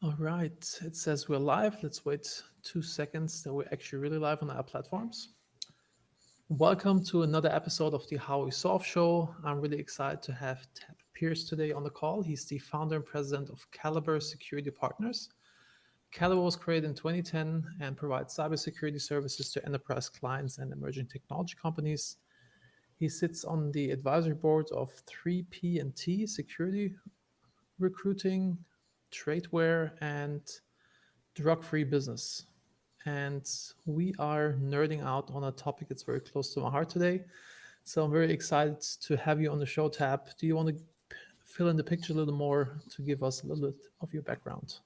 All right, it says we're live. Let's wait 2 seconds that we're actually really live on our platforms. Welcome to another episode of the How We Solve show. I'm really excited to have Ted Pierce today on the call. He's the founder and president of Caliber Security Partners. Caliber was created in 2010 and provides cybersecurity services to enterprise clients and emerging technology companies. He sits on the advisory boards of 3P&T Security Recruiting, Tradeware, and Drug-Free Business. And we are nerding out on a topic that's very close to my heart today. So I'm very excited to have you on the show, Tab. Do you want to fill in the picture a little more to give us a little bit of your background?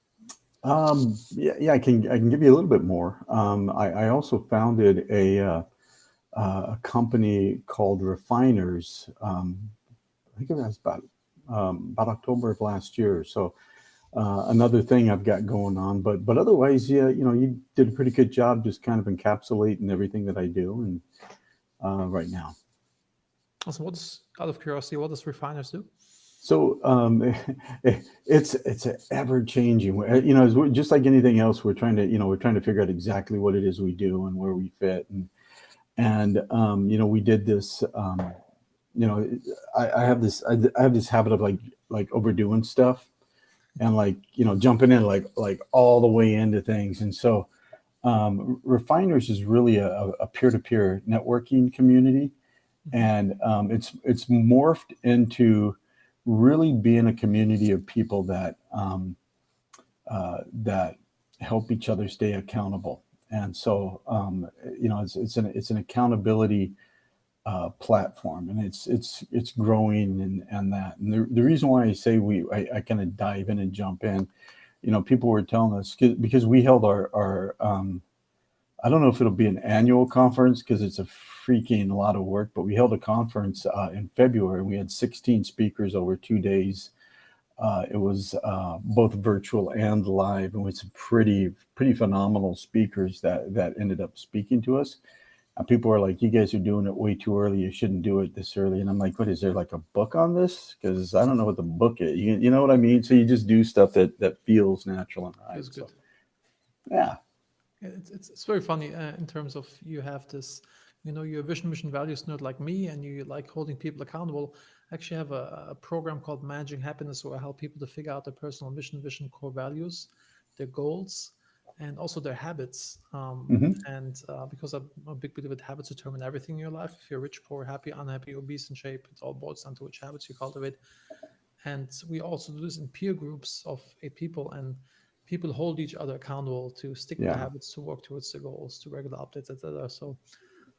Yeah, I can give you a little bit more. I also founded a company called Refiners. I think it was about October of last year. So another thing I've got going on, but otherwise, yeah, you did a pretty good job just kind of encapsulating everything that I do and right now. Also, out of curiosity, what does Refiners do? So it's an ever changing. Just like anything else, we're trying to figure out exactly what it is we do and where we fit, and we did this. I have this habit of like overdoing stuff and jumping in like all the way into things, and so Refiners is really a peer-to-peer networking community, and it's morphed into really being a community of people that help each other stay accountable. And so it's an accountability platform, and it's growing and the reason why I say I kind of dive in and jump in, people were telling us because we held our I don't know if it'll be an annual conference because it's a freaking lot of work, but we held a conference in February. We had 16 speakers over 2 days. It was both virtual and live, and with some pretty phenomenal speakers that ended up speaking to us. And people were like, "You guys are doing it way too early. You shouldn't do it this early." And I'm like, "What is there like a book on this? Because I don't know what the book is. You know what I mean? So you just do stuff that feels natural and right." Feels good. So, yeah. It's very funny in terms of you have this, you're a vision, mission, values nerd like me, and you like holding people accountable. I actually have a program called Managing Happiness where I help people to figure out their personal mission, vision, core values, their goals, and also their habits. Hmm. And because I'm a big believer that habits determine everything in your life. If you're rich, poor, happy, unhappy, obese, in shape, it all boils down to which habits you cultivate. And we also do this in peer groups of 8 people, and people hold each other accountable to stick with the Yeah. habits, to work towards the goals, to regular updates, etc. So,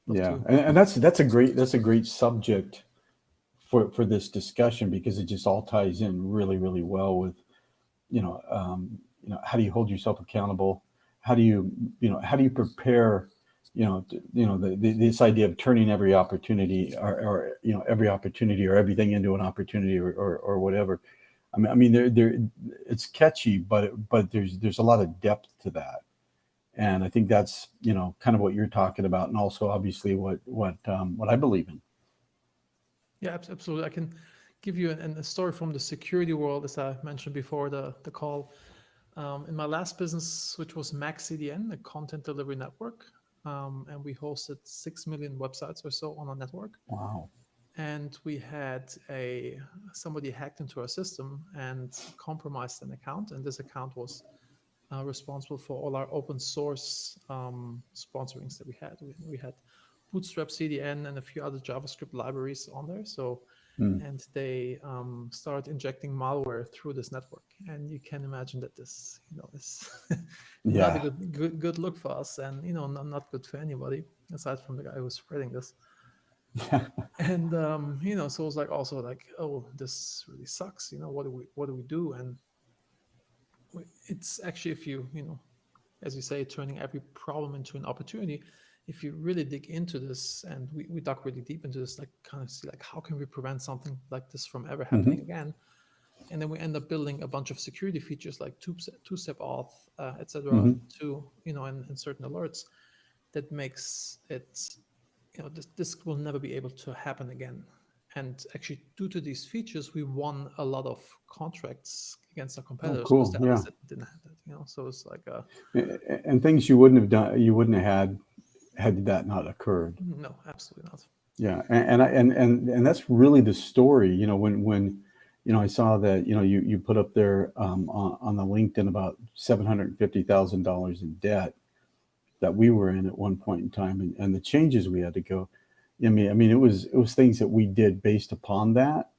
love Yeah. to. And that's a great subject for this discussion because it just all ties in really, really well with, how do you hold yourself accountable? How do you prepare, this idea of turning every opportunity or every opportunity or everything into an opportunity or whatever. I mean, it's catchy, but there's a lot of depth to that. And I think that's, kind of what you're talking about. And also obviously what I believe in. Yeah, absolutely. I can give you a story from the security world, as I mentioned before the call. In my last business, which was Max CDN, a content delivery network, and we hosted 6 million websites or so on our network. Wow. And we had somebody hacked into our system and compromised an account, and this account was responsible for all our open source sponsorings that we had. We had Bootstrap CDN and a few other JavaScript libraries on there. So, Mm. and they started injecting malware through this network, and you can imagine that this, is not a Yeah. good look for us, and not good for anybody aside from the guy who was spreading this. And so it was like also like, oh, this really sucks. What do we do? And it's actually, if as you say, turning every problem into an opportunity. If you really dig into this, and we dug really deep into this, like kind of see like how can we prevent something like this from ever Hmm. happening again? And then we end up building a bunch of security features like two-step auth, etc. Hmm. to and certain alerts that makes it this will never be able to happen again. And actually, due to these features, we won a lot of contracts against our Oh, competitors because cool. the others Yeah. didn't have that. So it's like And things you wouldn't have done, you wouldn't have had that not occurred. no, absolutely not. Yeah, and that's really the story. When I saw that you put up there on the LinkedIn about $750,000 in debt that we were in at one point in time, and the changes we had to go. I mean, it was things that we did based upon that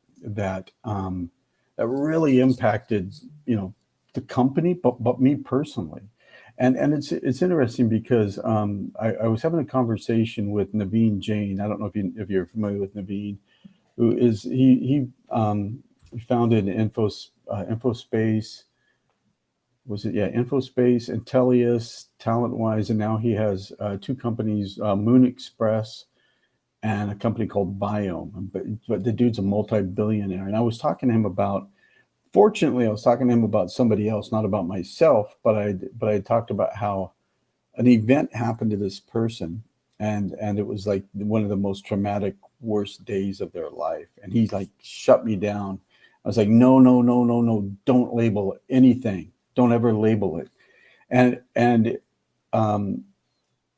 really impacted the company, but me personally. And it's interesting because I was having a conversation with Naveen Jain. I don't know if you're familiar with Naveen, who is he founded InfoSpace. Was it, yeah, InfoSpace, Intellius, TalentWise, and now he has two companies, Moon Express and a company called Biome. But the dude's a multi-billionaire, and I was talking to him about. Fortunately, I was talking to him about somebody else, not about myself. But I talked about how an event happened to this person, and it was like one of the most traumatic, worst days of their life. And he like shut me down. I was like, no, no, no, no, no, don't label anything. Don't ever label it. And um,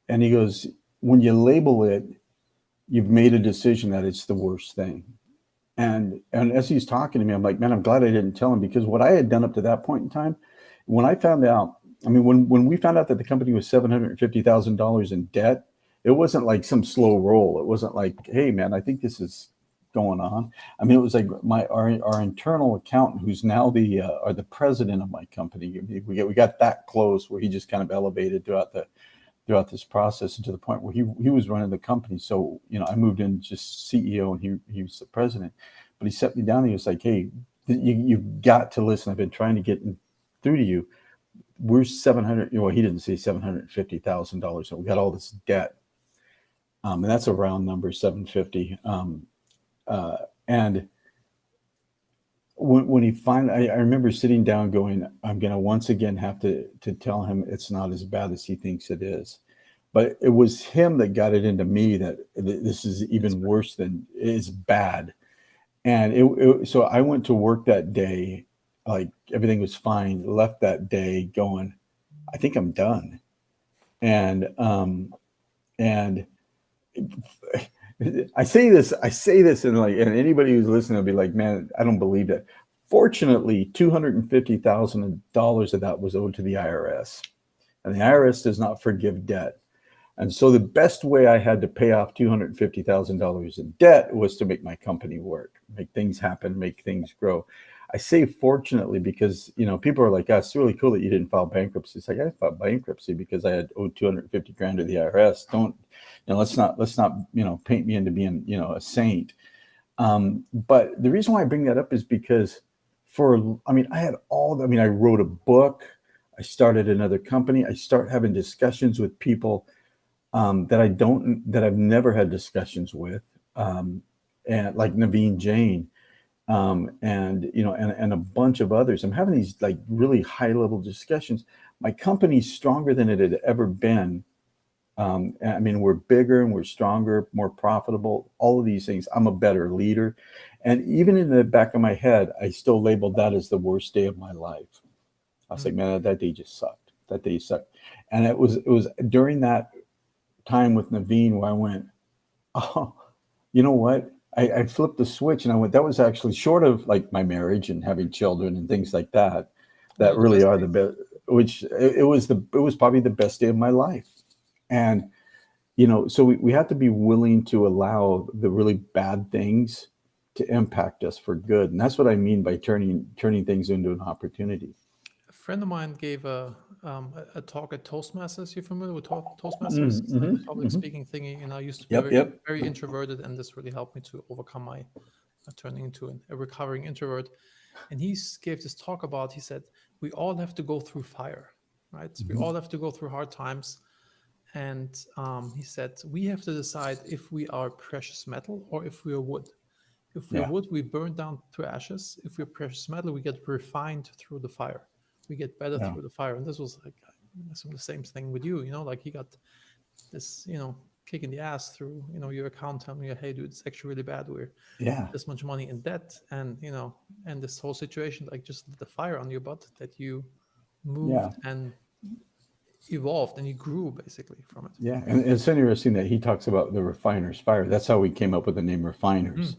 and he goes, when you label it, you've made a decision that it's the worst thing. And as he's talking to me, I'm like, man, I'm glad I didn't tell him, because what I had done up to that point in time, when I found out, I mean, when we found out that the company was $750,000 in debt, it wasn't like some slow roll. It wasn't like, hey, man, I think this is going on. I mean, it was like our internal accountant, who's now the president of my company. We got that close where he just kind of elevated throughout this process, and to the point where he was running the company. So, I moved in just CEO, and he was the president. But he set me down and he was like, hey, you've got to listen. I've been trying to get through to you. We're 700, well, he didn't say $750,000. So we got all this debt. And that's a round number, 750. And when he finally, I remember sitting down going, I'm going to once again have to tell him it's not as bad as he thinks it is. But it was him that got it into me that this is even worse than it's bad. And so I went to work that day, like everything was fine, left that day going, I think I'm done. And I say this, and anybody who's listening will be like, man, I don't believe that. Fortunately, $250,000 of that was owed to the IRS, and the IRS does not forgive debt. And so the best way I had to pay off $250,000 in debt was to make my company work, make things happen, make things grow. I say fortunately because, people are like, oh, it's really cool that you didn't file bankruptcy. It's like, I filed bankruptcy because I had owed 250 grand to the IRS. Let's not, paint me into being, a saint. But the reason why I bring that up is because I wrote a book. I started another company. I start having discussions with people that I've never had discussions with, and like Naveen Jain, and a bunch of others. I'm having these like really high level discussions. My company's stronger than it had ever been. I mean, we're bigger and we're stronger, more profitable, all of these things. I'm a better leader. And even in the back of my head, I still labeled that as the worst day of my life. I was like, man, that day just sucked. That day sucked. And it was during that time with Naveen where I went, oh, you know what? I flipped the switch and I went, that was actually short of like my marriage and having children and things like that really are the best, which it was probably the best day of my life. And, so we have to be willing to allow the really bad things to impact us for good. And that's what I mean by turning things into an opportunity. A friend of mine gave a talk at Toastmasters. You familiar with Toastmasters? It's like a public speaking thingy. And I used to be very introverted, and this really helped me to overcome my turning into a recovering introvert. And gave this talk about. He said we all have to go through fire, right? We all have to go through hard times. And he said we have to decide if we are precious metal or if we are wood. If we're wood, we burn down to ashes. If we're precious metal, we get refined through the fire. We get better through the fire. And this was like the same thing with you, like he got this, kick in the ass through, your account telling you, hey, dude, it's actually really bad. We're this much money in debt. And, and this whole situation, like just the fire on your butt that you moved Yeah. and evolved, and you grew basically from it. Yeah. And it's interesting that he talks about the refiner's fire. That's how we came up with the name refiners. Mm.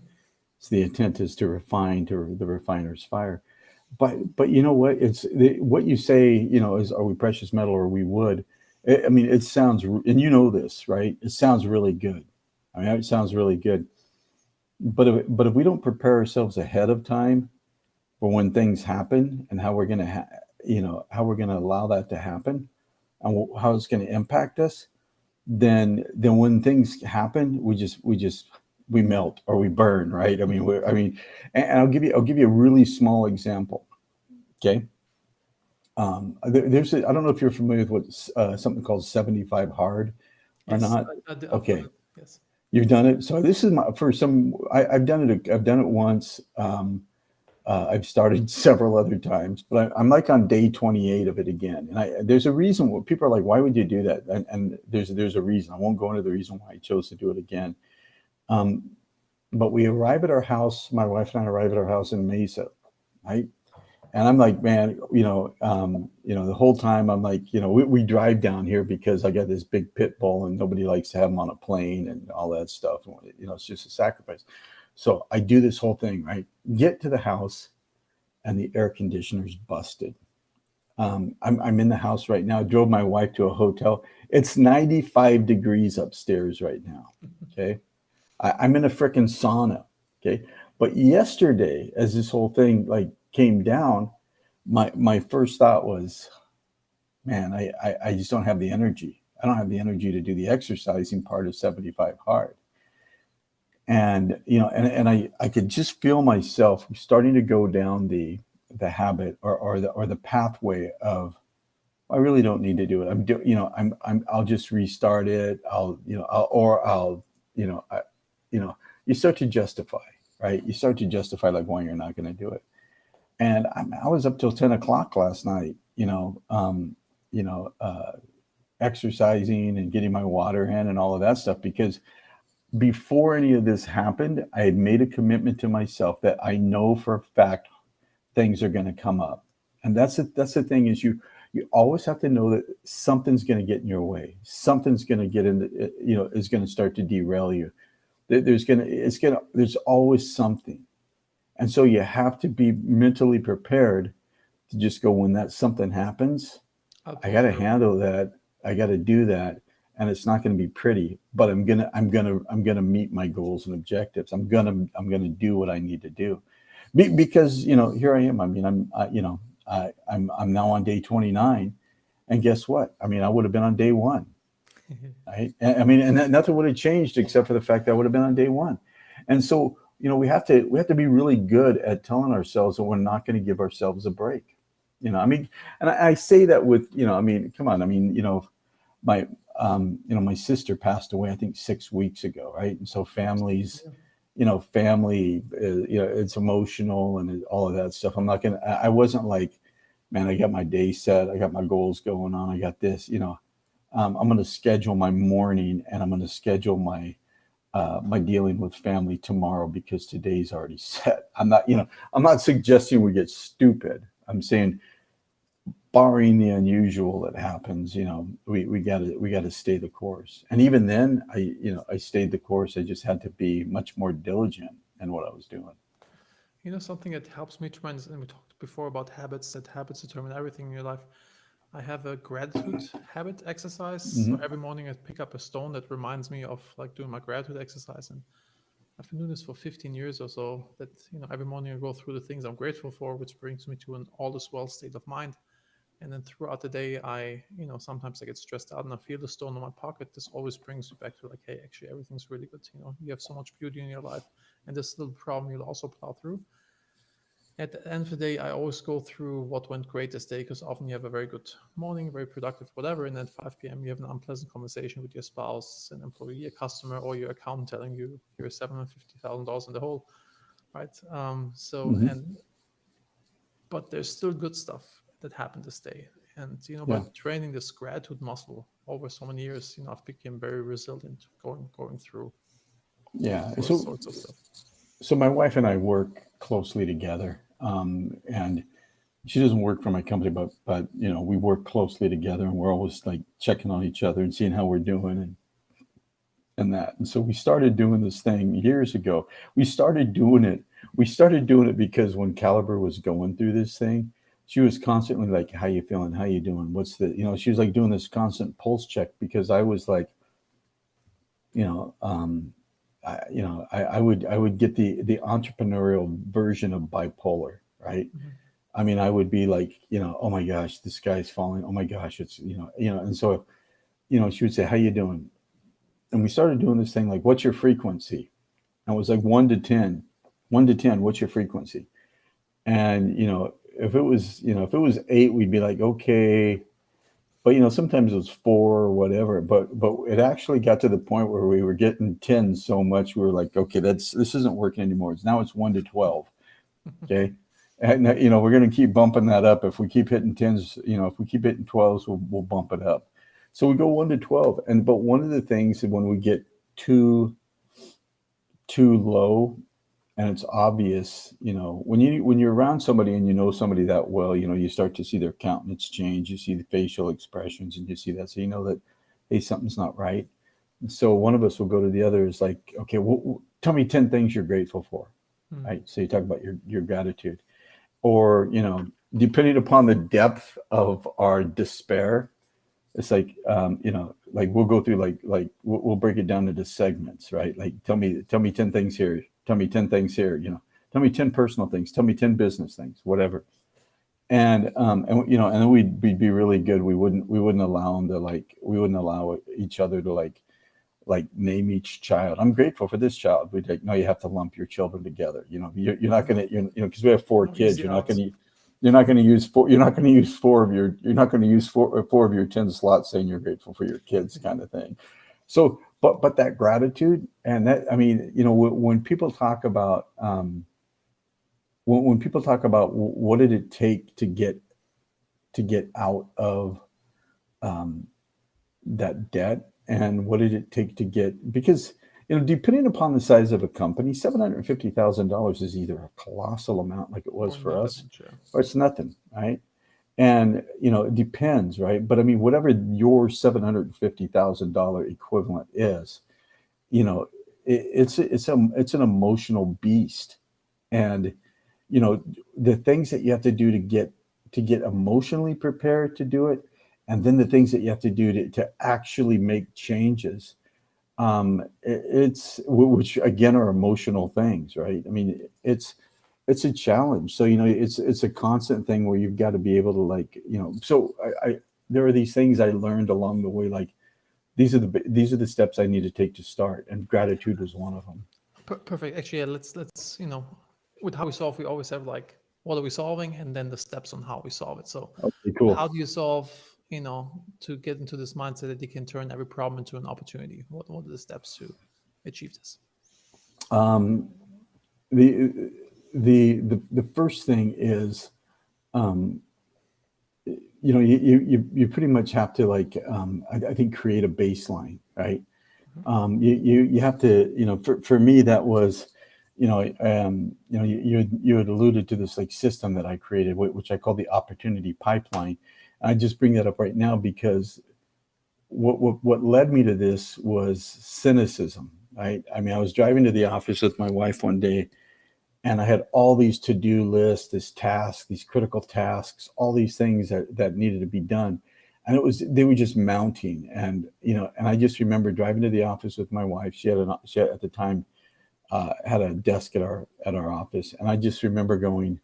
So the intent is to refine to the refiner's fire. But you know what? What you say. Is, are we precious metal or are we wood? I mean, it sounds, and you know this, right? It sounds really good. I mean, it sounds really good. But if we don't prepare ourselves ahead of time for when things happen and how we're going to, how we're going to allow that to happen and how it's going to impact us, then when things happen, we melt or we burn, right? I mean, and I'll give you a really small example. Okay. I don't know if you're familiar with what something called 75 hard or Yes, not. I've done Okay, it. Yes. you've done it. So this is my for some. I've done it. I've done it once. I've started several other times, but I'm like on day 28 of it again. And there's a reason. What people are like, why would you do that? And there's a reason. I won't go into the reason why I chose to do it again. Um, but we arrive at our house. My wife and I arrive at our house in Mesa, right? And I'm like, man, the whole time I'm like, we drive down here because I got this big pit bull and nobody likes to have him on a plane and all that stuff. It's just a sacrifice. So I do this whole thing, right? Get to the house and the air conditioner's busted. I'm in the house right now. I drove my wife to a hotel. It's 95 degrees upstairs right now. Okay. I'm in a freaking sauna. Okay. But yesterday, as this whole thing like came down, my first thought was, man, I just don't have the energy. I don't have the energy to do the exercising part of 75 hard. And and I could just feel myself starting to go down the habit or the pathway of, I really don't need to do it. I'll just restart it. I'll you start to justify, right? You start to justify like why you're not going to do it. And I was up till 10 o'clock last night, you know, uh, exercising and getting my water in and all of that stuff because before any of this happened, I had made a commitment to myself that I know for a fact things are going to come up. And that's the thing is you always have to know that something's going to get in your way. Something's going to get in is going to start to derail you. There's always something. And so you have to be mentally prepared to just go when that something happens, I'll I pull got to through. handle that. I got to do that, and it's not going to be pretty. But I'm gonna meet my goals and objectives. I'm gonna do what I need to do, because here I am. I mean, I'm now on day 29, and guess what? I mean, I would have been on day one, right? I mean, and nothing would have changed except for the fact that I would have been on day one. And so we have to be really good at telling ourselves that we're not going to give ourselves a break. I mean, and I say that with, I mean, come on. I mean, my my sister passed away, I think 6 weeks ago, right? And so families, Yeah. family, it's emotional and all of that stuff. I wasn't like, man, I got my day set, I got my goals going on, I got this, I'm going to schedule my morning and I'm going to schedule my dealing with family tomorrow because today's already set. I'm not suggesting we get stupid. I'm saying, barring the unusual that happens, we got to stay the course. And even then, I stayed the course. I just had to be much more diligent in what I was doing. Something that helps me tremendously, and we talked before about habits, that habits determine everything in your life. I have a gratitude habit exercise. So Hmm. every morning I pick up a stone that reminds me of like doing my gratitude exercise. And I've been doing this for 15 years or so, that, every morning I go through the things I'm grateful for, which brings me to an all is well state of mind. And then throughout the day, sometimes I get stressed out and I feel the stone in my pocket. This always brings you back to like, hey, actually, everything's really good. You have so much beauty in your life, and this little problem you'll also plow through. At the end of the day, I always go through what went great this day, because often you have a very good morning, very productive, whatever. And then at 5 p.m., you have an unpleasant conversation with your spouse, an employee, a customer, or your accountant telling you you're $750,000 in the hole, right? Hmm. But there's still good stuff that happened this day. And by Yeah. training this gratitude muscle over so many years, I've become very resilient going through Yeah. all So, sorts of stuff. so my wife and I work closely together. And she doesn't work for my company, but we work closely together, and we're always like checking on each other and seeing how we're doing and that. And so we started doing this thing years ago. We started doing it because when Caliber was going through this thing, she was constantly like, "How you feeling? How you doing? What's the?" She was like doing this constant pulse check, because I was like, I would get the entrepreneurial version of bipolar, right? Mhm. I mean, I would be like, oh my gosh, the sky's falling. Oh my gosh, it's and so she would say, "How you doing?" And we started doing this thing like, "What's your frequency?" And it was like 1 to 10. 1 to 10, what's your frequency? And if it was 8, we'd be like, okay. But sometimes it was 4 or whatever. But it actually got to the point where we were getting 10 so much, we were like, okay, this isn't working anymore. Now it's 1 to 12. Okay. And we're going to keep bumping that up. If we keep hitting 10s, if we keep hitting 12s, we'll bump it up. So we go 1 to 12. But one of the things that when we get too low, and it's obvious, when you're around somebody and you know somebody that well, you start to see their countenance change, you see the facial expressions, and you see that, so you know that, hey, something's not right. And so one of us will go to the other, is like, okay, well, tell me 10 things you're grateful for. Right? So you talk about your gratitude, or depending upon the depth of our despair, it's like like we'll go through like we'll break it down into segments, right? Like tell me 10 things here, tell me 10 things here, tell me 10 personal things, tell me 10 business things, whatever. And then we'd be really good. We wouldn't allow them to we wouldn't allow each other to like name each child. I'm grateful for this child. We'd like, no, you have to lump your children together. You're not going to, because we have 4 kids. You're not going to use 4. You're not going to use 4 of your. You're not going to use 4 of your 10 slots saying you're grateful for your kids, kind of thing. So, but that gratitude, and that, I mean, when people talk about when people talk about what did it take to get out of that debt, and what did it take to get, because depending upon the size of a company, $750,000 is either a colossal amount like it was for us, or it's nothing, right? And it depends, right? But I mean, whatever your $750,000 equivalent is, it's an emotional beast. And the things that you have to do to get emotionally prepared to do it, and then the things that you have to do to actually make changes, which again are emotional things, right? I mean, it's a challenge. So it's a constant thing where you've got to be able to so I there are these things I learned along the way, like these are the steps I need to take to start, and gratitude was one of them. Perfect. Actually, yeah, let's with how we solve, we always have like, what are we solving, and then the steps on how we solve it. So Okay, cool. how do you solve, to get into this mindset that you can turn every problem into an opportunity? What are the steps to achieve this? The first thing is, you pretty much have to I think create a baseline, right? You have to, for me, that was, you had alluded to this system that I created, which I call the opportunity pipeline. And I just bring that up right now because what led me to this was cynicism, right? I mean, I was driving to the office with my wife one day, and I had all these to-do lists, these critical tasks, all these things that needed to be done. And they were just mounting. And, and I just remember driving to the office with my wife. She had at the time had a desk at our office. And I just remember going,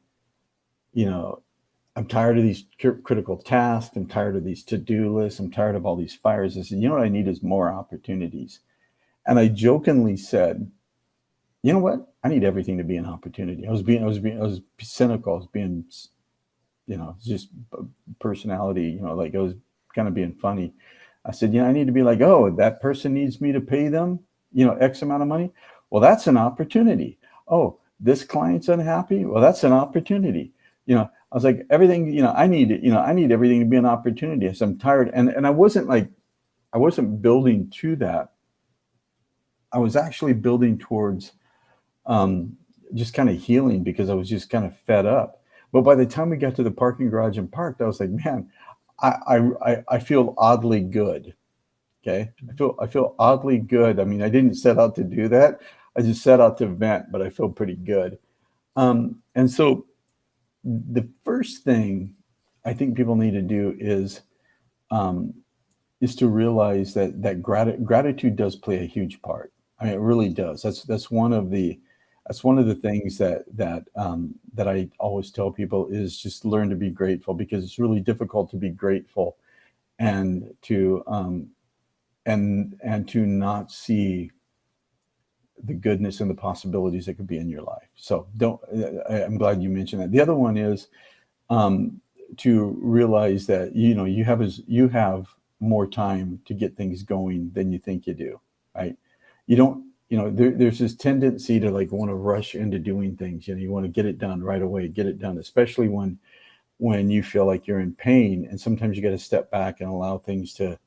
I'm tired of these critical tasks. I'm tired of these to-do lists. I'm tired of all these fires. I said, what I need is more opportunities. And I jokingly said, you know what? I need everything to be an opportunity. I was cynical. I was being, just personality, I was kind of being funny. I said, I need to be like, oh, that person needs me to pay them, X amount of money. Well, that's an opportunity. Oh, this client's unhappy. Well, that's an opportunity. I was like, everything, I need everything to be an opportunity. So I'm tired. And I wasn't building to that. I was actually building towards just kind of healing, because I was just kind of fed up. But by the time we got to the parking garage and parked, I was like, man, I feel oddly good. Okay. I feel oddly good. I mean, I didn't set out to do that. I just set out to vent, but I feel pretty good. And so the first thing I think people need to do um, is to realize that gratitude does play a huge part. I mean, it really does. That's one of the things that I always tell people is just learn to be grateful, because it's really difficult to be grateful and to and to not see the goodness and the possibilities that could be in your life. So I'm glad you mentioned that. The other one is to realize that you have more time to get things going than you think you do, right? You don't, there's this tendency to like want to rush into doing things. You want to get it done right away, get it done, especially when you feel like you're in pain. And sometimes you got to step back and allow things to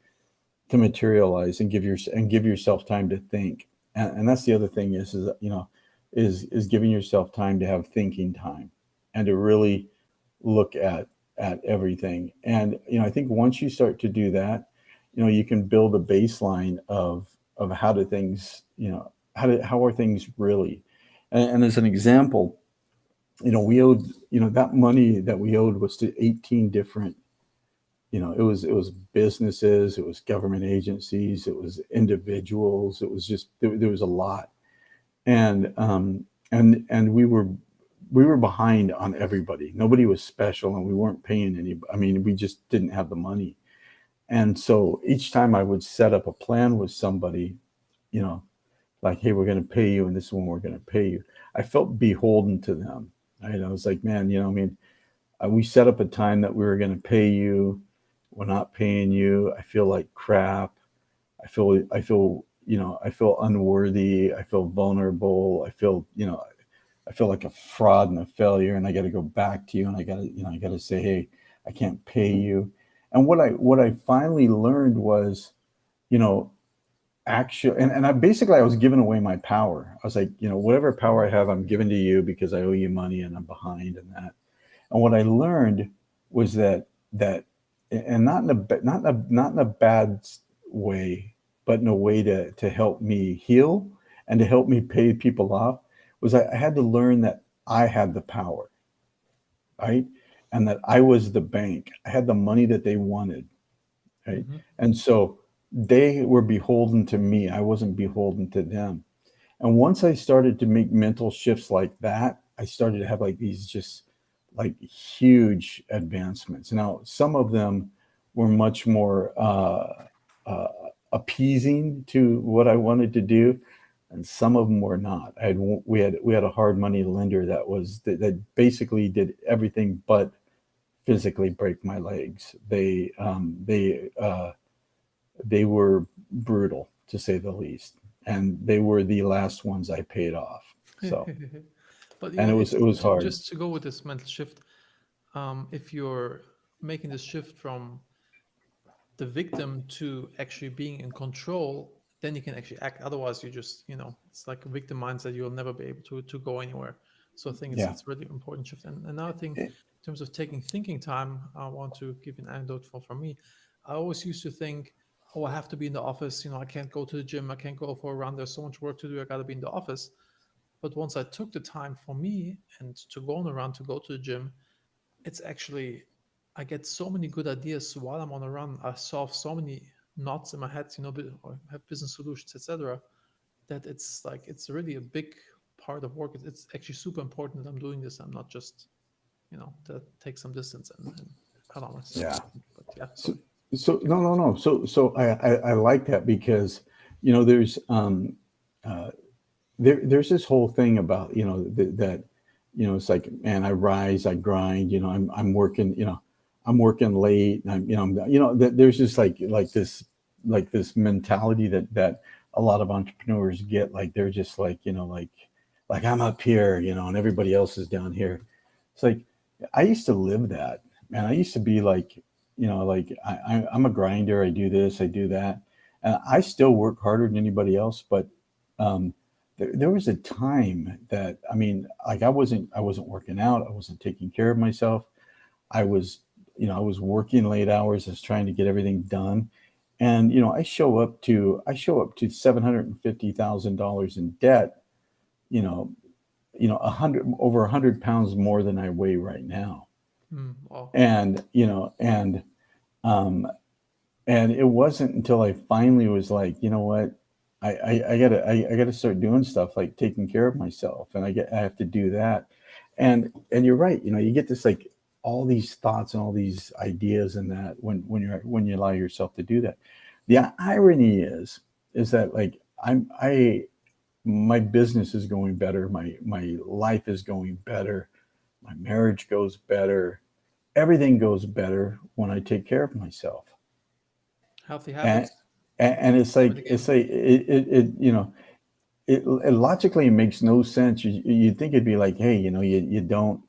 materialize and give yourself time to think. And that's the other thing is giving yourself time to have thinking time and to really look at everything. And I think once you start to do that, you can build a baseline of how do things, how are things really. And as an example, we owed, that money that we owed was to 18 different, it was businesses, it was government agencies, it was individuals, it was just there was a lot. And we were behind on everybody. Nobody was special, and we weren't paying any. I mean, we just didn't have the money. And so each time I would set up a plan with somebody, like, hey, we're going to pay you, and this is when we're going to pay you, I felt beholden to them. Right? I was like, man, we set up a time that we were going to pay you. We're not paying you. I feel like crap. I feel unworthy. I feel vulnerable. I feel like a fraud and a failure, and I got to go back to you, and I got to say, hey, I can't pay you. And what I finally learned was, actually, and I was giving away my power. I was like, whatever power I have, I'm giving to you because I owe you money and I'm behind and that. And what I learned was that, and not in a bad way, but in a way to help me heal and to help me pay people off, was I had to learn that I had the power, right? And that I was the bank. I had the money that they wanted, right? Mm-hmm. And so they were beholden to me. I wasn't beholden to them. And once I started to make mental shifts like that, I started to have like these just like huge advancements. Now, some of them were much more appeasing to what I wanted to do, and some of them were not. We had a hard money lender that basically did everything but physically break my legs. They were brutal, to say the least, and they were the last ones I paid off. So, but and it was hard. Just to go with this mental shift, if you're making this shift from the victim to actually being in control, then you can actually act. Otherwise, you just, it's like a victim mindset. You'll never be able to go anywhere. So I think it's really important shift. And another thing, in terms of taking thinking time, I want to give an anecdote from me. I always used to think, oh, I have to be in the office. I can't go to the gym. I can't go for a run. There's so much work to do. I got to be in the office. But once I took the time for me and to go on a run, to go to the gym, it's actually, I get so many good ideas while I'm on a run. I solve so many knots in my head, or have business solutions, etc. That it's really a big part of work. It's actually super important that I'm doing this. I'm not just, to take some distance and allow myself. Yeah. But yeah. So no. So I like that, because, there's there's this whole thing about, that it's like, man, I rise, I grind, I'm working, I'm working late, and there's just like this mentality that a lot of entrepreneurs get. Like, they're just like, like I'm up here, and everybody else is down here. It's like, I used to live that, man. I used to be like, like I'm a grinder. I do this, I do that, and I still work harder than anybody else. But there was a time that, I mean, like I wasn't working out, I wasn't taking care of myself. I was, I was working late hours, I was trying to get everything done. And I show up to $750,000 in debt, you know, 100 more than I weigh right now. Wow. And, um, and it wasn't until I finally was like, you know what, I gotta start doing stuff like taking care of myself, and I have to do that. And you're right, you get this like all these thoughts and all these ideas, and that when you allow yourself to do that. The irony is that like my business is going better, my life is going better, my marriage goes better, everything goes better when I take care of myself. Healthy and habits. and it's Win like again. it logically makes no sense. You'd think it'd be like, hey, you don't,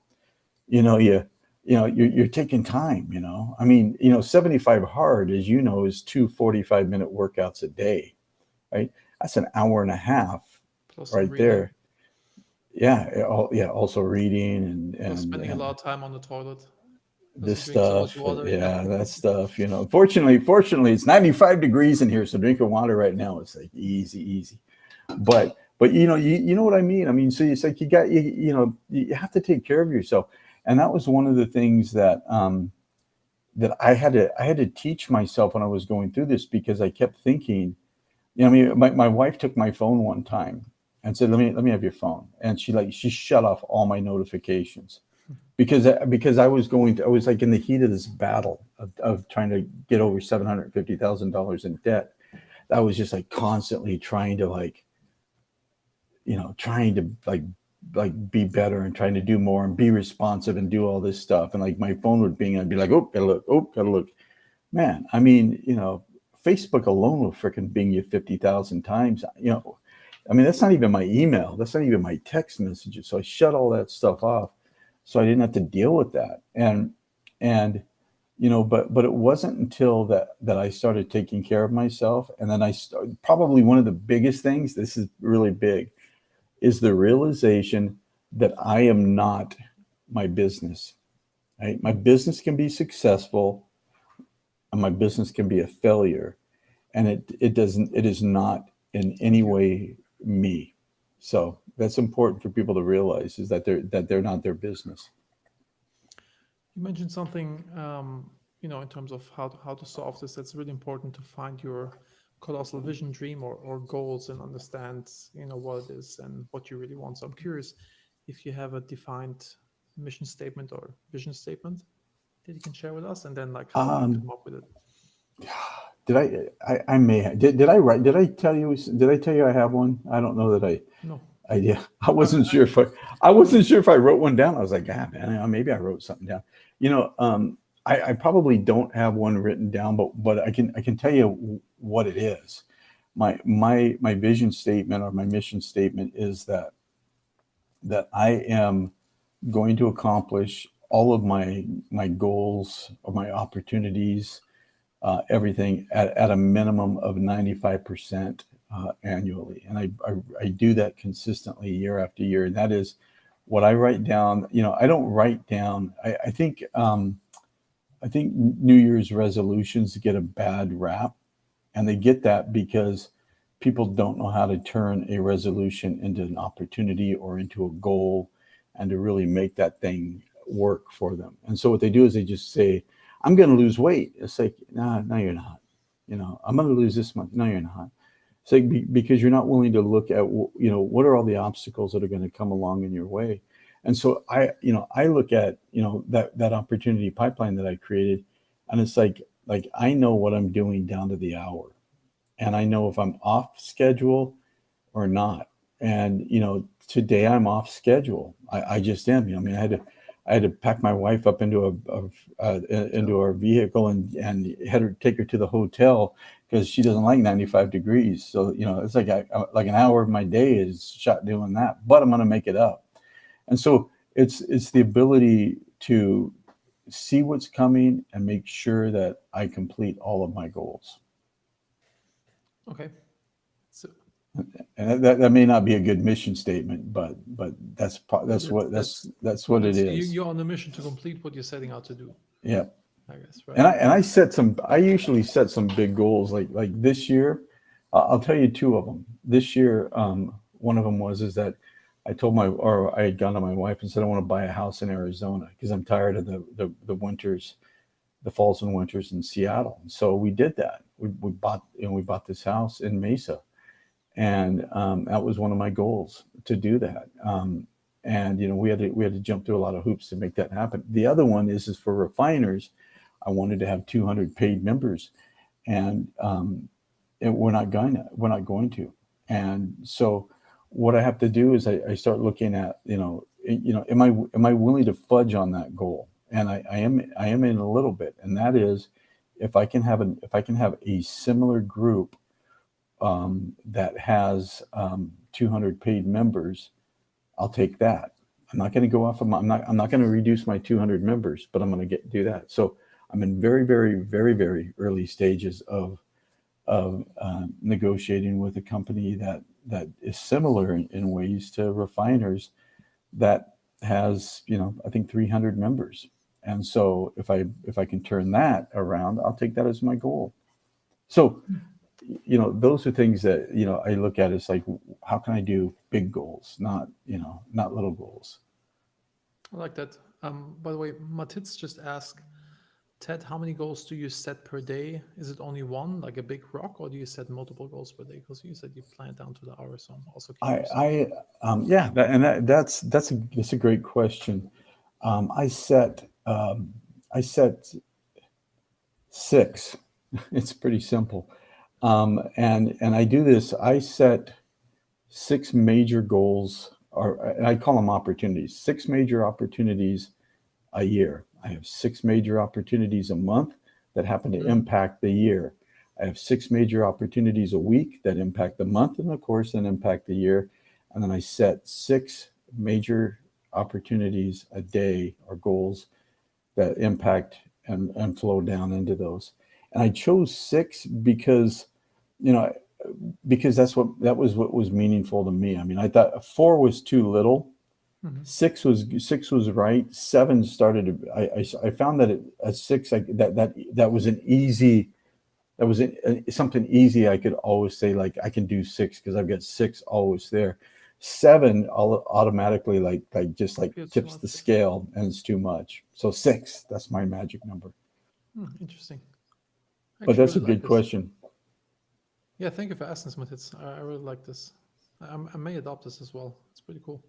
you know you you're taking time. I mean, 75 hard, as is 2 45-minute workouts a day, right? That's an hour and a half Plus some right reading. there. Yeah, also reading and Plus and spending a lot and of time on the toilet because you this drink so much stuff. water. Yeah. Yeah, that stuff. Fortunately, it's 95 degrees in here, so drinking water right now is like easy, easy. But you know what I mean. I mean, so it's like you have to take care of yourself, and that was one of the things that I had to teach myself when I was going through this, because I kept thinking, I mean, my wife took my phone one time and said, let me have your phone, and she shut off all my notifications, because I was like in the heat of this battle of trying to get over $750,000 in debt. I was just like constantly trying to trying to be better and trying to do more and be responsive and do all this stuff. And like my phone would bing, and I'd be like, oh, gotta look, oh, gotta look. Man, I mean, Facebook alone will freaking bing you 50,000 times. I mean, that's not even my email. That's not even my text messages. So I shut all that stuff off, so I didn't have to deal with that. And but it wasn't until that I started taking care of myself, and then I started, probably one of the biggest things. This is really big, is the realization that I am not my business. Right? My business can be successful, and my business can be a failure, and it is not in any Not you. way me. So that's important for people to realize, is that they're not their business. You mentioned something, in terms of how to solve this. That's really important to find your colossal vision, dream, or goals, and understand, what it is and what you really want. So I'm curious if you have a defined mission statement or vision statement that you can share with us, and then like how you Um, come up with it. did I may have, did I write, did I tell you I have one? I don't know that No, I yeah, I, I, I wasn't sure if I wrote one down. I was like, ah, man, maybe I wrote something down. You know, um, I probably don't have one written down, but I can tell you what it is. My vision statement, or my mission statement, is that I am going to accomplish all of my goals or my opportunities, everything at a minimum of 95% annually. And I do that consistently year after year. And that is what I write down. I don't write down, I think New Year's resolutions get a bad rap, and they get that because people don't know how to turn a resolution into an opportunity or into a goal, and to really make that thing work for them. And so what they do is they just say, I'm going to lose weight. It's like, nah, no, you're not. I'm going to lose this much. No, you're not. It's like, because you're not willing to look at, what are all the obstacles that are going to come along in your way. And so I look at, that opportunity pipeline that I created, and it's like I know what I'm doing down to the hour, and I know if I'm off schedule or not. And today I'm off schedule. I just am. I mean, I had to pack my wife up into our vehicle, and had her take her to the hotel, because she doesn't like 95 degrees. So it's like an hour of my day is shot doing that, but I'm going to make it up. And so it's the ability to see what's coming and make sure that I complete all of my goals. okay. So And that may not be a good mission statement, but that's what it is. You're on a mission to complete what you're setting out to do, Yeah. I guess, right? And I usually set some big goals like this year. I'll tell you two of them. This year, one of them is that I had gone to my wife and said I want to buy a house in Arizona because I'm tired of the winters, the falls and winters in Seattle. And so we did that. We bought this house in Mesa, and that was one of my goals to do that. And we had to jump through a lot of hoops to make that happen. The other one is for refiners. I wanted to have 200 paid members, and we're not going to. And so what I have to do is I start looking at am I willing to fudge on that goal? And I am in a little bit, and that is if I can have a similar group that has 200 paid members, I'll take that. I'm not going to go off of I'm not going to reduce my 200 members, but I'm going to do that. So I'm in very, very, very, very early stages of negotiating with a company that is similar in ways to refiners that has, I think 300 members. And so if I can turn that around, I'll take that as my goal. So, those are things that, I look at as like, how can I do big goals, not little goals. I like that. By the way, Matitz just asked, Ted, how many goals do you set per day? Is it only one, like a big rock, or do you set multiple goals per day? Because you said you plan it down to the hour, so I'm also curious. That's a great question. I set 6. It's pretty simple, and I do this. I set 6 major goals, and I call them opportunities. 6 major opportunities a year. I have 6 major opportunities a month that happen to impact the year. I have 6 major opportunities a week that impact the month, and of course, then impact the year. And then I set 6 major opportunities a day, or goals, that impact and flow down into those. And I chose 6 because that was what was meaningful to me. I mean, I thought 4 was too little. 6 was right. 7 started. I found that at 6, that was an easy. That was something easy. I could always say, like, I can do 6 because I've got 6 always there. 7 automatically just tips the scale, and it's too much. So 6, that's my magic number. Interesting. But that's a good question. Yeah, thank you for asking this, Matitz. I really like this. I may adopt this as well. It's pretty cool.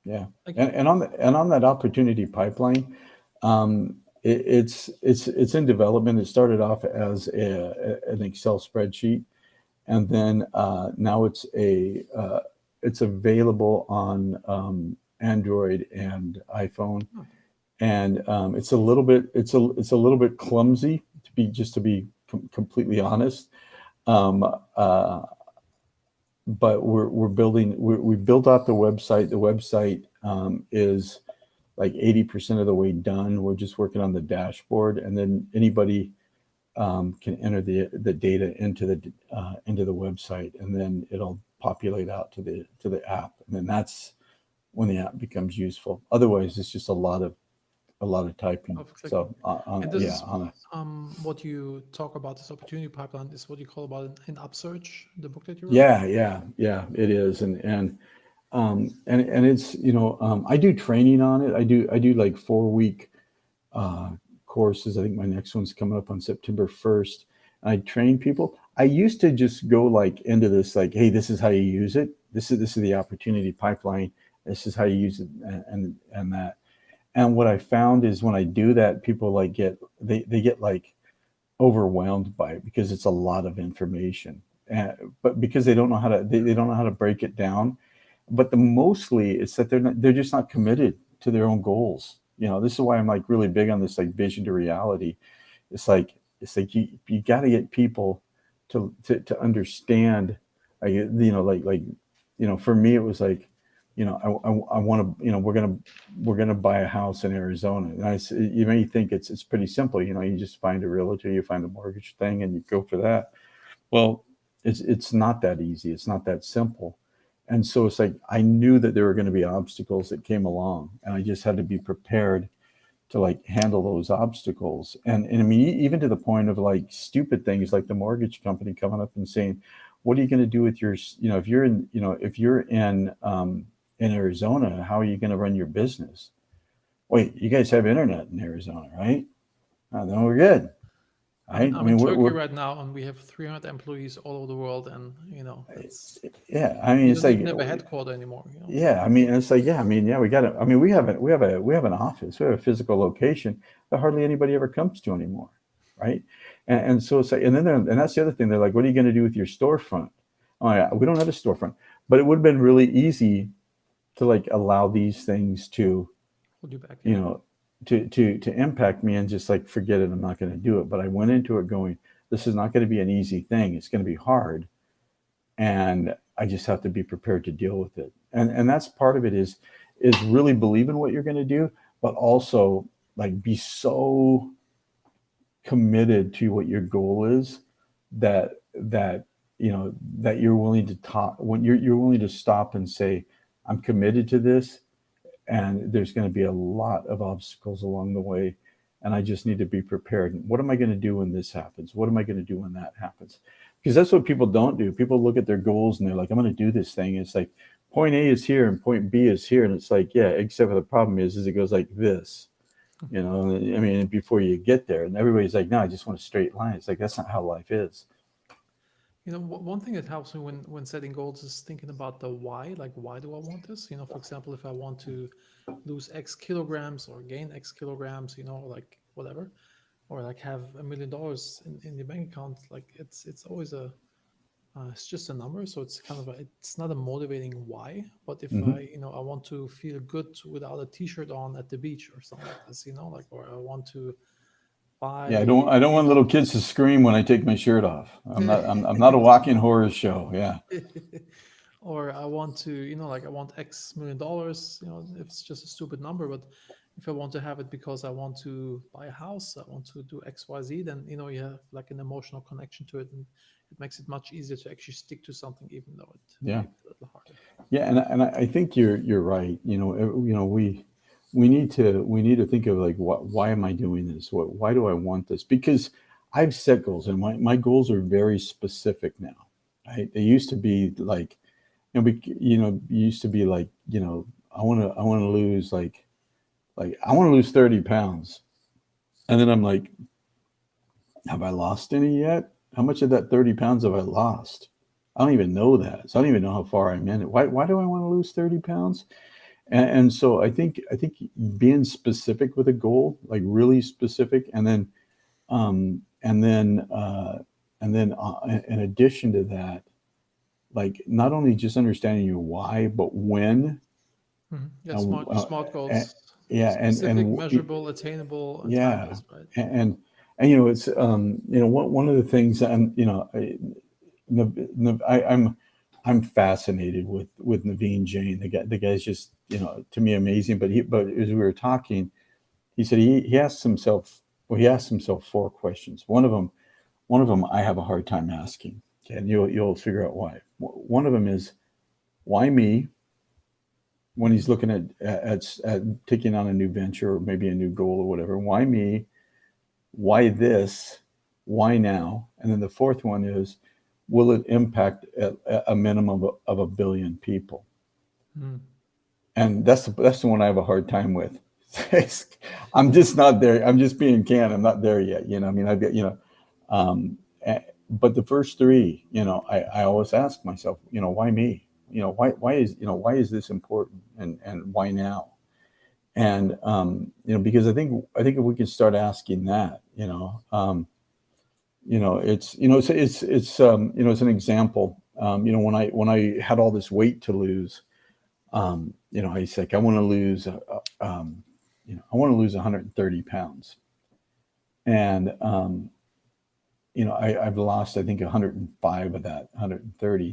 Yeah, and on that opportunity pipeline, it's in development. It started off as an Excel spreadsheet, and then now it's available on Android and iPhone, and it's a little bit clumsy to be completely honest. But we built out the website. The website is like 80% of the way done. We're just working on the dashboard, and then anybody can enter the data into the website, and then it'll populate out to the app, and then that's when the app becomes useful. Otherwise, it's just a lot of typing. So what you talk about, this opportunity pipeline, is what you call about an Upsurge, the book that you wrote. Yeah, it is, and it's I do training on it. I do like 4-week courses. I think my next one's coming up on September 1st. I train people. I used to just go into this hey, this is how you use it. This is the opportunity pipeline. This is how you use it, and that. And what I found is when I do that, people get overwhelmed by it because it's a lot of information, but because they don't know how to break it down. But mostly it's that they're just not committed to their own goals. This is why I'm really big on this vision to reality. It's like you got to get people to understand. For me it was I want to, we're gonna buy a house in Arizona. And you may think it's pretty simple. You just find a realtor, you find a mortgage thing, and you go for that. Well, it's not that easy. It's not that simple. And so it's like I knew that there were going to be obstacles that came along, and I just had to be prepared to like handle those obstacles. And I mean, even to the point of like stupid things like the mortgage company coming up and saying, what are you going to do with your, if you're in, if you're in Arizona, how are you going to run your business? Wait, you guys have internet in Arizona, right? Then we're good. Right? I'm in Turkey right now, and we have 300 employees all over the world, and it's yeah. I mean, we it's don't like, even have a headquarter anymore. yeah. I mean, it's like, yeah. I mean, yeah. We got it. I mean, we have an office. We have a physical location that hardly anybody ever comes to anymore, right? And so it's like, and that's the other thing. They're like, what are you going to do with your storefront? Oh yeah, we don't have a storefront, but it would have been really easy to like allow these things to, hold you back. to impact me and just like forget it. I'm not going to do it. But I went into it going, this is not going to be an easy thing. It's going to be hard, and I just have to be prepared to deal with it. And that's part of it is really believe in what you're going to do, but also like be so committed to what your goal is that that you're willing to talk when you're willing to stop and say, I'm committed to this, and there's going to be a lot of obstacles along the way, and I just need to be prepared. What am I going to do when this happens? What am I going to do when that happens? Because that's what people don't do. People look at their goals and they're like, I'm going to do this thing. It's like point A is here and point B is here, and it's like, yeah, except for the problem is it goes like this. I mean, before you get there, and everybody's like, no, I just want a straight line. It's like, that's not how life is. One thing that helps me when setting goals is thinking about the why. Like, why do I want this? For example, if I want to lose X kilograms or gain X kilograms, like whatever, or like have $1 million in the bank account, like it's always it's just a number. So it's kind of it's not a motivating why. But if I want to feel good without a t-shirt on at the beach or something like this, like, or I want to buy. Yeah, I don't want little kids to scream when I take my shirt off. I'm not a walking horror show. Yeah. Or I want to, like I want X $1 million, if it's just a stupid number, but if I want to have it because I want to buy a house, I want to do X, Y, Z, then, you have like an emotional connection to it, and it makes it much easier to actually stick to something, even though it may be a little harder. Yeah. And I think you're right. We need to think of like, why am I doing this? Why do I want this? Because I've set goals, and my goals are very specific now. Right? They used to be like, used to be like, I want to lose like I want to lose 30 pounds. And then I'm like, have I lost any yet? How much of that 30 pounds have I lost? I don't even know that. So I don't even know how far I'm in it. Why do I want to lose 30 pounds? And so I think being specific with a goal, like really specific, and then in addition to that, like not only just understanding your why, but when. Yeah, smart goals. Yeah, specific, and measurable, attainable, and yeah, time-based, right? and it's one of the things, and I'm fascinated with Naveen Jain. The guy's just to me amazing. But as we were talking, he said he asked himself 4 questions. One of them I have a hard time asking. Okay, and you'll figure out why. One of them is, why me? When he's looking at taking on a new venture or maybe a new goal or whatever, why me? Why this? Why now? And then the fourth one is, will it impact a minimum of 1 billion people? And that's the one I have a hard time with. I'm just not there. I'm just being canned. I'm not there yet. I mean, I've got, but the first 3, I always ask myself, why me? Why is this important, and why now? And because I think if we can start asking that, it's an example. When I had all this weight to lose, I said, I want to lose, I want to lose 130 pounds, and I've lost, I think, 105 of that 130.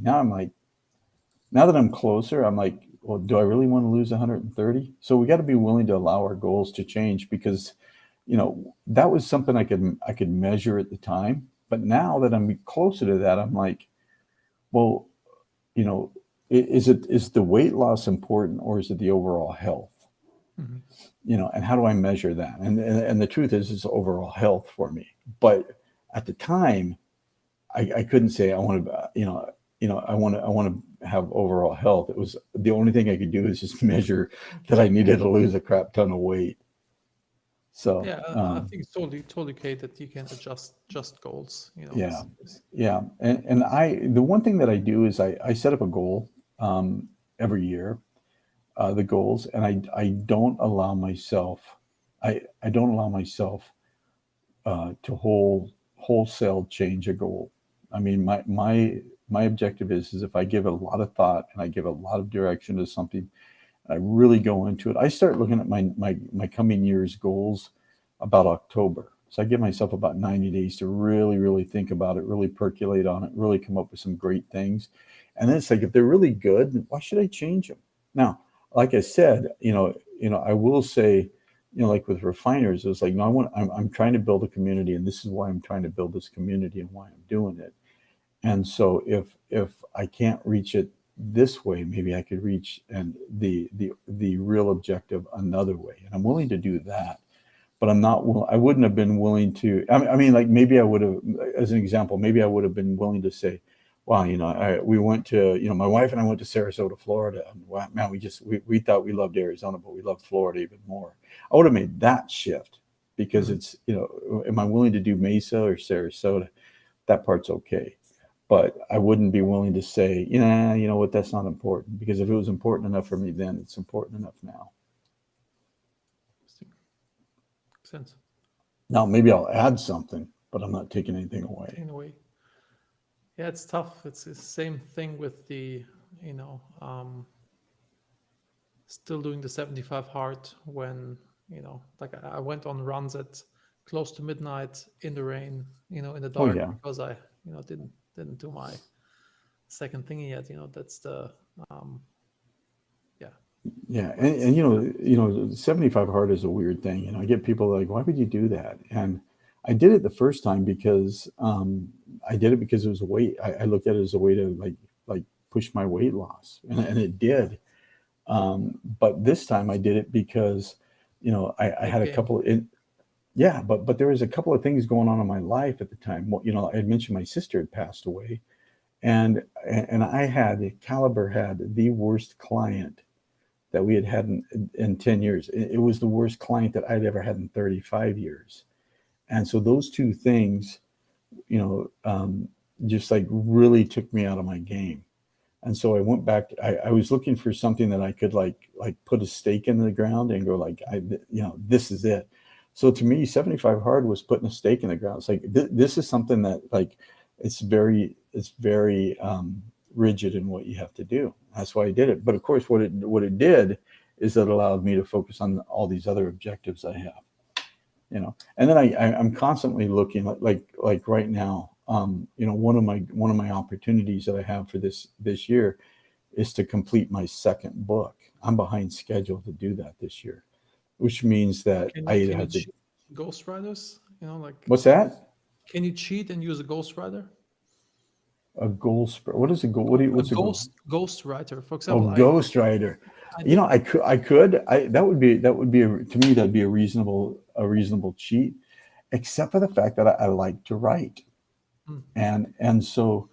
Now that I'm closer, I'm like, well, do I really want to lose 130? So we got to be willing to allow our goals to change, because, that was something I could measure at the time. But now that I'm closer to that, I'm like, Well, you know, is the weight loss important, or is it the overall health? Mhm. And how do I measure that? And the truth is, it's overall health for me. But at the time, I couldn't say I want to, I want to have overall health. It was the only thing I could do is just measure that I needed to lose a crap ton of weight. So, Yeah, I think it's totally okay that you can adjust goals. yeah, yeah. And the one thing that I do is I set up a goal every year, the goals, and I don't allow myself, I don't allow myself to wholesale change a goal. I mean, my objective is if I give it a lot of thought and I give a lot of direction to something, I really go into it. I start looking at my coming year's goals about October. So I give myself about 90 days to really think about it, really percolate on it, really come up with some great things. And then it's like, if they're really good, why should I change them? Now, like I said, I will say, like with refiners, it was like, no, I'm trying to build a community, and this is why I'm trying to build this community and why I'm doing it. And so if I can't reach it this way, maybe I could reach and the real objective another way. And I'm willing to do that, but I wouldn't have been willing to. I mean, like maybe I would have, as an example, maybe I would have been willing to say, wow, we went to, my wife and I went to Sarasota, Florida, and wow, man, we thought we loved Arizona, but we loved Florida even more. I would have made that shift because Mhm. it's, am I willing to do Mesa or Sarasota? That part's okay. But I wouldn't be willing to say, you know what, that's not important, because if it was important enough for me then, it's important enough now. Makes sense. Now, maybe I'll add something, but I'm not taking anything away. Taking away. Yeah, it's tough. It's the same thing with the, you know, um, still doing the 75 hard when, like I went on runs at close to midnight in the rain, in the Oh, dark yeah. because I, didn't do my second thingy yet. That's the, um, yeah, Yeah. but And 75 hard is a weird thing. I get people like, why would you do that? And I did it the first time because I did it because it was a weight. I looked at it as a way to like push my weight loss, and it did. But this time I did it because, I big had a game. couple of, yeah, but there was a couple of things going on in my life at the time. Well, I had mentioned my sister had passed away, and I had Caliber had the worst client that we had in 10 years. It was the worst client that I'd ever had in 35 years. And so those two things, you know, um, just like really took me out of my game. And so I went back. I was looking for something that I could like put a stake in the ground and go like, this is it. So to me, 75 hard was putting a stake in the ground. It's like this is something that like it's very rigid in what you have to do. That's why I did it. But of course, what it did is it allowed me to focus on all these other objectives I have. And then I'm constantly looking like right now. One of my opportunities that I have for this year is to complete my second book. I'm behind schedule to do that this year, which means that Can I you either can you have to. cheat Ghost Riders? Like What's that? can you cheat and use a Ghost Rider? A goal spread. What is a goal? What do you? A What's a goal? ghost writer. For Oh, example, Ghost Rider. I did I could. I could. That would be to me that'd be a reasonable cheat, except for the fact that I like to write, mm, and so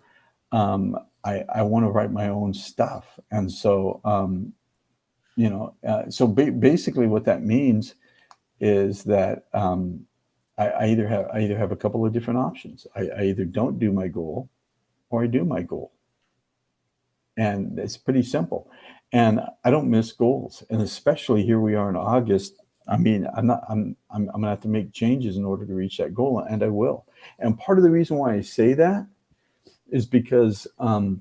I want to write my own stuff, and so basically what that means is that I either have a couple of different options. I either don't do my goal or I do my goal, and it's pretty simple. And I don't miss goals, and especially here we are in August. I mean, I'm gonna have to make changes in order to reach that goal, and I will. And part of the reason why I say that is because there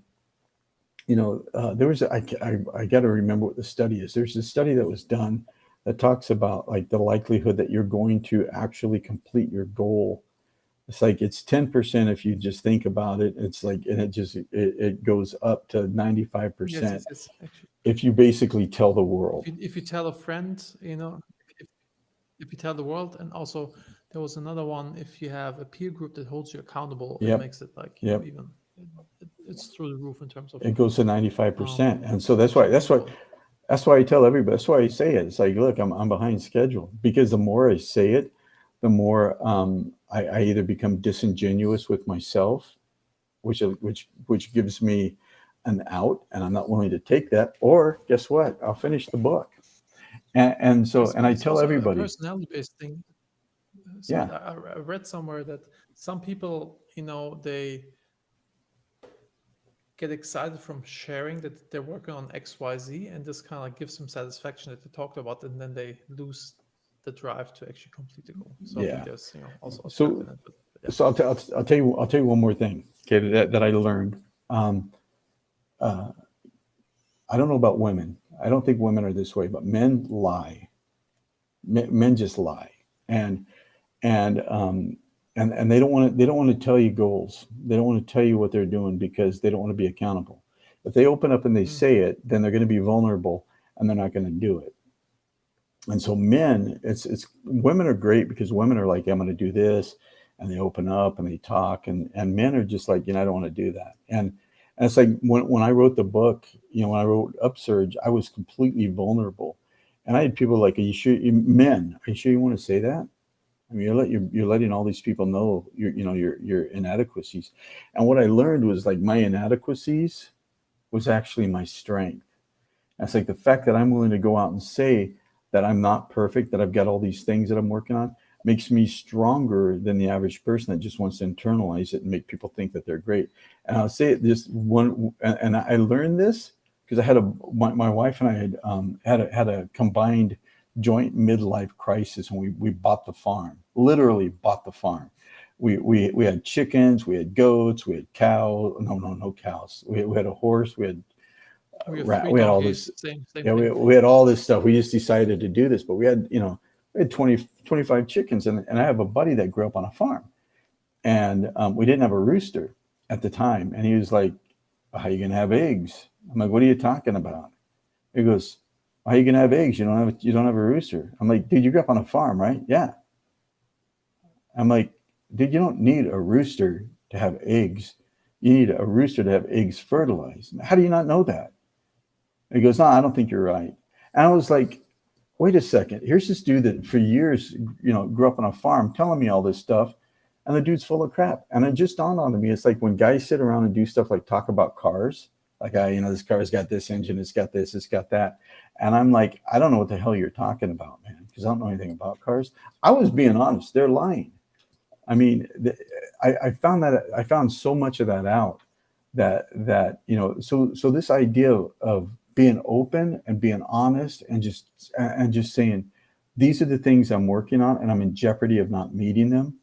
was I got to remember what the study is. There's a study that was done that talks about like the likelihood that you're going to actually complete your goal. It's like it's 10% if you just think about it. It's like, and it goes up to yes, 95% yes. Actually, if you basically tell the if world. you tell a friend, if, if you tell the world, and also there was another one. If you have a peer group that holds you accountable, it Yep, makes it like yep. even. it's through the roof in terms of It goes to um, 95%. And so that's why, actual that's why, people. that's why I tell everybody, that's why I say it. It's like, look, I'm behind schedule, because the more I say it, the more I either become disingenuous with myself, which gives me an out, and I'm not willing to take that. Or guess what? I'll finish the book. And so, and I It's tell also a everybody, personality based thing. So yeah, I read somewhere that some people, they get excited from sharing that they're working on XYZ, and this kind of like gives them satisfaction that they talked about, and then they lose the drive to actually complete the goal. So I think yeah. there's, also a trap So, in it. But yeah, I'll tell you one more thing, okay, that I learned. Um, uh, I don't know about women. I don't think women are this way, but men lie. Men just lie, and and um, and they don't want to tell you goals. They don't want to tell you what they're doing because they don't want to be accountable. If they open up and they mm, say it, then they're going to be vulnerable and they're not going to do it. And so men, it's women are great because women are like, I'm going to do this, and they open up and they talk, and men are just like, I don't want to do that. And it's like when I wrote the book, when I wrote Upsurge, I was completely vulnerable, and I had people like, are you sure, men, are you sure you want to say that? I mean, you're letting all these people know your inadequacies, and what I learned was like my inadequacies was actually my strength. And it's like the fact that I'm willing to go out and say that I'm not perfect, that I've got all these things that I'm working on, makes me stronger than the average person that just wants to internalize it and make people think that they're great. And I'll say it this one, and I learned this because I had my wife and I had a combined joint midlife crisis when we bought the farm, literally bought the farm. We had chickens, we had goats, we had cows. No cows. We had a horse, we had we have rat. three We had all this. donkeys, same Yeah, thing. we had all this stuff. We just decided to do this, but we had 25 chickens, and I have a buddy that grew up on a farm, and we didn't have a rooster at the time, and he was like, "How are you gonna have eggs?" I'm like, "What are you talking about?" He goes, "How are you gonna have eggs? You don't have a rooster." I'm like, "Dude, you grew up on a farm, right?" Yeah. I'm like, "Dude, you don't need a rooster to have eggs. You need a rooster to have eggs fertilized. How do you not know that?" He goes, "No, I don't think you're right." And I was like, wait a second. Here's this dude that for years, grew up on a farm telling me all this stuff. And the dude's full of crap. And it just dawned on me. It's like when guys sit around and do stuff like talk about cars, like, this car's got this engine, it's got this, it's got that. And I'm like, I don't know what the hell you're talking about, man, because I don't know anything about cars. I was being honest. They're lying. I mean, I found so much of that out so this idea of being open and being honest and just saying these are the things I'm working on and I'm in jeopardy of not meeting them,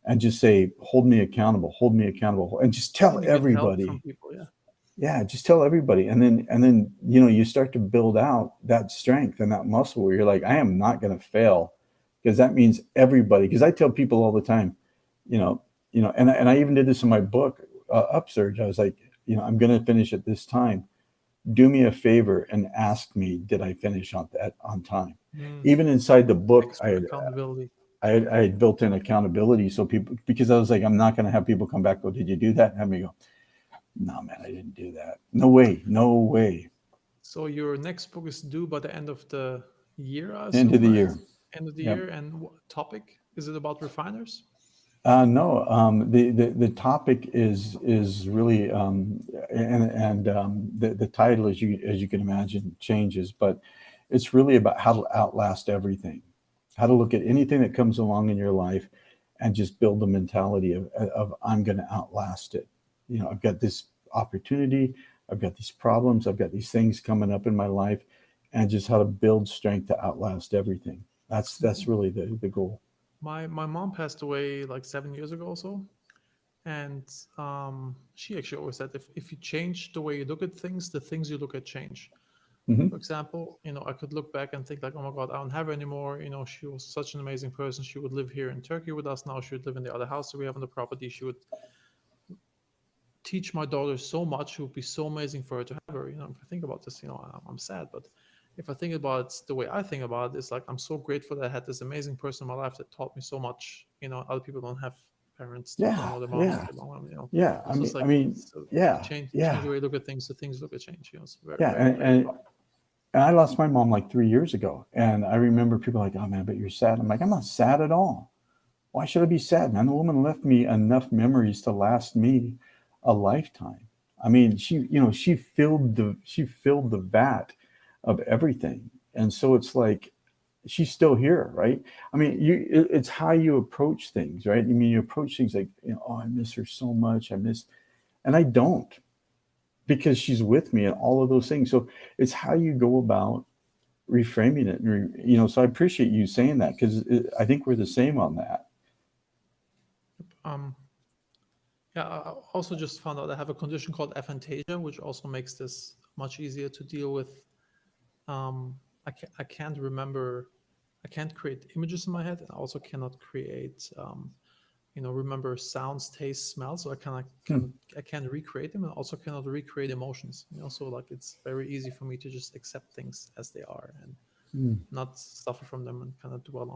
and just say hold me accountable, and just tell And you get help from everybody. people. Yeah. Yeah, just tell everybody, and then you start to build out that strength and that muscle where you're like, I am not going to fail, because that means everybody. Because I tell people all the time, you know, and I even did this in my book, Upsurge. I was like, I'm going to finish at this time. Do me a favor and ask me, did I finish on time? Mm, Even inside the book, extra accountability. I had built in accountability, so people, because I was like, I'm not going to have people come back, go, did you do that? And have me go, no, man, I didn't do that. No way, no way. So your next book is due by the end of the year, I End of assume, the right? year. End of the Yep. year. And what topic? Is it about refiners? No, the topic is really the title, as you can imagine, changes, but it's really about how to outlast everything, how to look at anything that comes along in your life, and just build the mentality of I'm going to outlast it. I've got this opportunity, I've got these problems, I've got these things coming up in my life, and just how to build strength to outlast everything. That's really the goal. My mom passed away like 7 years ago or so, and she actually always said if you change the way you look at things, the things you look at change. For Hmm. example, I could look back and think like, oh my God, I don't have her anymore. She was such an amazing person. She would live here in Turkey with us now. She would live in the other house that we have on the property. She would teach my daughter so much. It would be so amazing for her to have her. If I think about this, I'm sad, but if I think about it the way I think about it, it's like I'm so grateful that I had this amazing person in my life that taught me so much. Other people don't have parents don't Yeah, know their mom yeah, after long. yeah. It's just like so Yeah, change the yeah, way you look at things. The things look at change. It's very, yeah. very, very powerful. And I lost my mom like 3 years ago, and I remember people like, "Oh man, but you're sad." I'm like, "I'm not sad at all. Why should I be sad, man? The woman left me enough memories to last me a lifetime. I mean, she filled the vat of everything, and so it's like she's still here, right? I mean, it's how you approach things, right? I mean, you approach things like, oh, I miss her so much. And I don't, because she's with me and all of those things. So it's how you go about reframing it. So I appreciate you saying that, because I think we're the same on that. Um, yeah, I also just found out I have a condition called aphantasia, which also makes this much easier to deal with. I can't remember, I can't create images in my head, and I also cannot create, remember sounds, tastes, smells. So Hmm. I can't recreate them, and also cannot recreate emotions. So like it's very easy for me to just accept things as they are and Hmm. not suffer from them and kind of dwell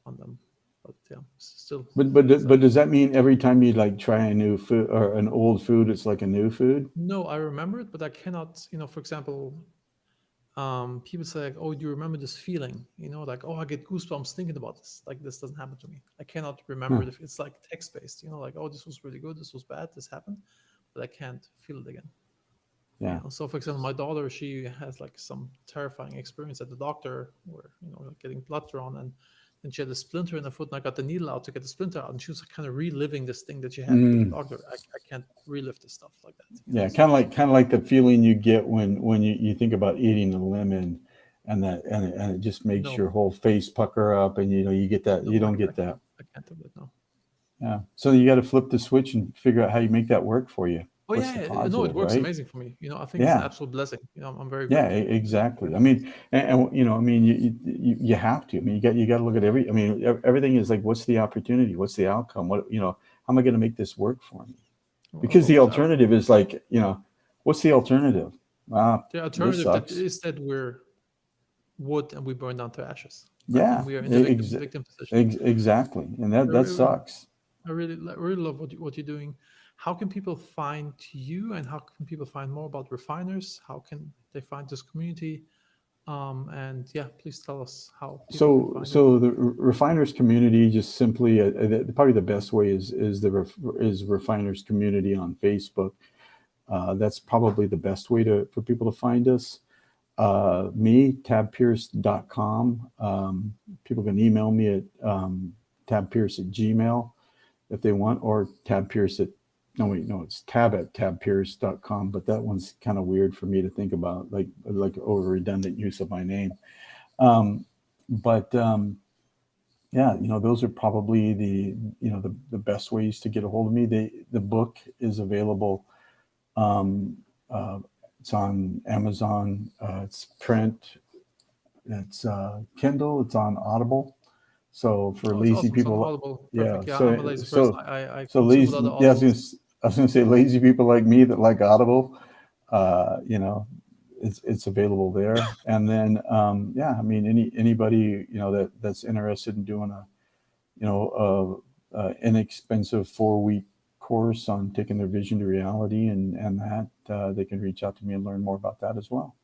on them. But yeah, still, But does that mean every time you like try a new food or an old food, it's like a new food? no, I remember it, but I cannot. For example, people say like, "Oh, do you remember this feeling?" Like, "Oh, I get goosebumps thinking about this." Like this doesn't happen to me. I cannot remember Huh. it if it's like text based. Like, "Oh, this was really good. This was bad. This happened," but I can't feel it again. Yeah. So, for example, my daughter, she has like some terrifying experience at the doctor where like getting blood drawn, and then she had a splinter in her foot, and I got the needle out to get the splinter out, and she was kind of reliving this thing that she had with the Mm. doctor. I can't relive this stuff like that. Yeah, So kind of like the feeling you get when you think about eating a lemon, and it just makes no, your whole face pucker up, and you get that, you no, don't I get that. can't. I can't do it. No. Yeah. So you got to flip the switch and figure out how you make that work for you. Oh What's yeah, the no, it positive, works right? amazing for me. I think it's an Yeah. absolute blessing. I'm very Yeah, grateful. exactly. I mean, I mean, you have to. I mean, you got to look at I mean, everything is like, what's the opportunity? What's the outcome? How am I going to make this work for me? Because the Well, alternative is like, what's the alternative? Ah, the this alternative that sucks. is that we're wood and we burn down to ashes, right? And Yeah, we are in the victim position. exactly. And I, that I, sucks. I really love what you're doing. How can people find you, and how can people find more about refiners? How can they find this community? And yeah, please tell us how people can So, find you. so the refiners community, just simply, probably the best way is refiners community on Facebook. That's probably the best way for people to find us. Me, tabpierce.com. People can email me at tabpierce@gmail if they want, or tabpierce at, no, wait, no, it's tab@tabpierce.com, but that one's kind of weird for me to think about, like over redundant use of my name. Um, but yeah, those are probably the best ways to get a hold of me. The book is available. Um, uh, it's on Amazon. It's print. It's Kindle. It's on Audible. So for Oh, it's lazy awesome. It's on people, Audible. yeah. Perfect. Yeah, I'm a So lazy person. so I so consume a lot lazy. of Yeah, Audibles. I was gonna say lazy people like me that like Audible. Uh, you know, it's available there. And then yeah, I mean, anybody that's interested in doing inexpensive 4-week course on taking their vision to reality, and that they can reach out to me and learn more about that as well.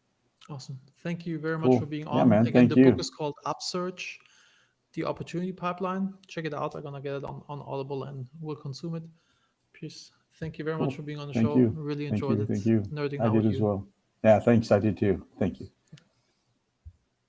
Awesome. Thank you very much for Cool. being Yeah, on. man. Again, Thank the book you. is called Upsurge, The Opportunity Pipeline. Check it out. I'm gonna get it on Audible and we'll consume it. Peace. Thank you very much Cool. for being on the Thank show. you. Really Thank enjoyed you. it Thank you. nerding I out did with as you. well. Yeah, thanks. I did too. Thank you.